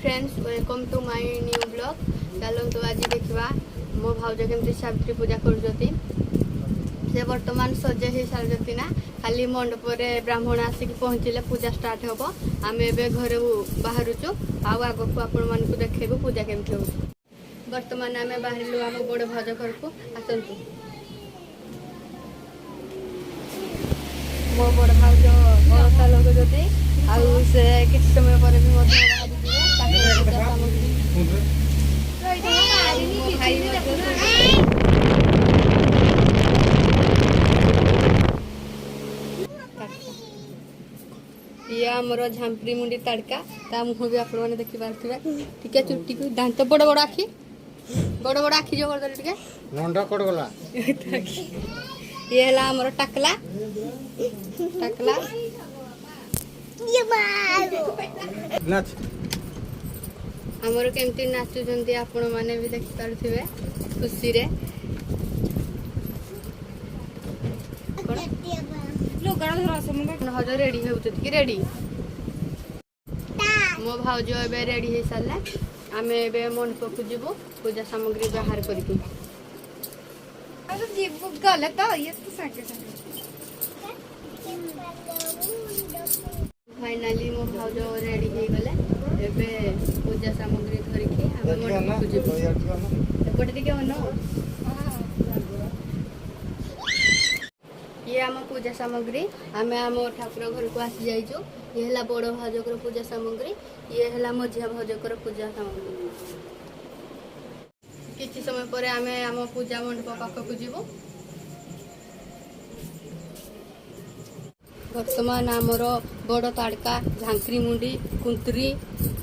Friends, welcome to my new blog. चलतु आज देखा मो भाउज केमती सावित्री पूजा करुँच। से बर्तमान सजे हो सारी ना, खाली मंडप ब्राह्मण आसिक पहुँचले पूजा स्टार्ट हम। आम ए घर बाहरुचु आग को आपण मानक देखु पूजा केमती हो। बर्तमान आम बाहर आम बड़ भाउज घर को आसतु। मो बड़ भाउज अलता लगुच से किसी समय पर भी ये आमर झांपड़ी मुंडी तड़का ता मुह भी आप देखी पारे टे चुट्टी को दांत बड़ बड़ आखि बड़ बड़ आखि जो कर नंडा कट गला ये है आमर टाकला टाकला आमर केमती नाचुंट आपण मैंने भी देखी पारे खुशी रे भाउज रेडी होती रेडी मो भाउज ए रेडी हो सारे आम ए मंडप को जीवु पूजा सामग्री बाहर करके गले तो ये फाइनाली मो भाउज रेडी हो गले एबे पूजा सामग्री धरिकी आम मंडप को जीवु एपटे टिके मन ये आम पूजा सामग्री आम आम ठाकुर घर को आसी जाइचु। ये है बड़ भाजकर पूजा सामग्री, ये है मझिया भाजकर पूजा सामग्री। किसी समय पर आम आम पूजा मंडप पाख को जीवु। वर्तमान आमर बड़ ताड़का झांकरी मुंडी कुंतरी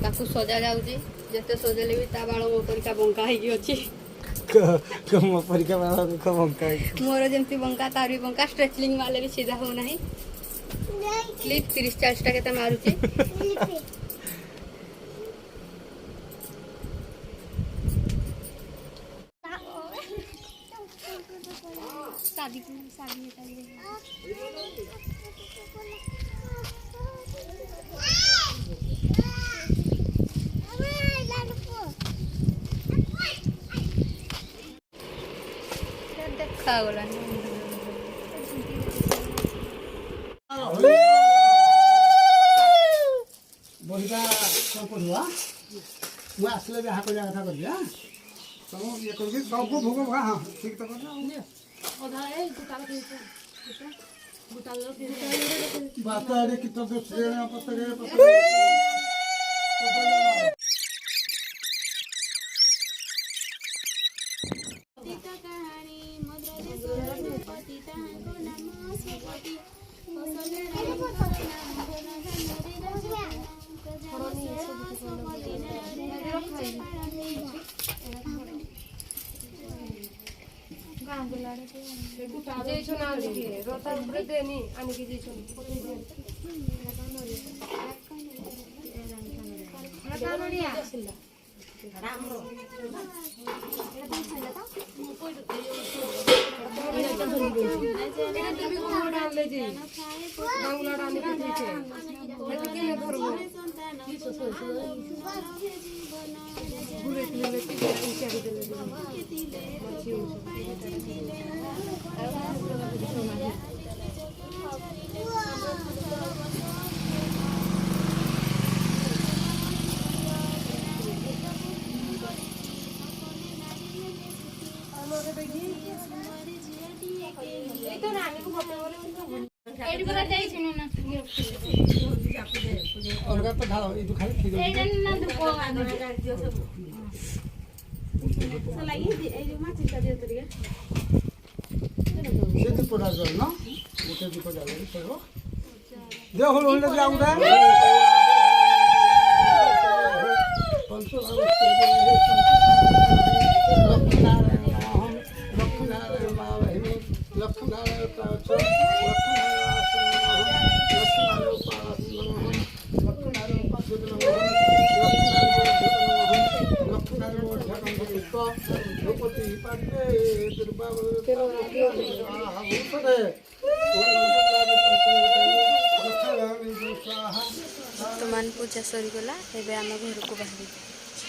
ताकू सजा जाऊँगी जिते सजेले भी ता बाल मो परिका बंका होगी अच्छी मोर जमती बंका तार भी बंका स्ट्रेचलिंग वाले भी सीधा हो नहीं क्लिप 30-40 टा केते मारुची शादी देखा गला बढ़िया सब पढ़ुआ मैं आसले बिहा कर कथा कर दिया सब ये कर सब भोग भगा हां ठीक तो करना ओधा ए गुटाल बात है कि तो दूसरे ने पत्ते अलगा तो ढालो ये खाली खीर ए ना दुको सला ये माछ का दे तरिया से तो पड़ा जाओ ना उठे भी पड़ा जाओ चलो दे होल होल जाऊ रे ସରିଗଲା ଏବେ ଆମେ ଘରକୁ ବାହାରିବୁ।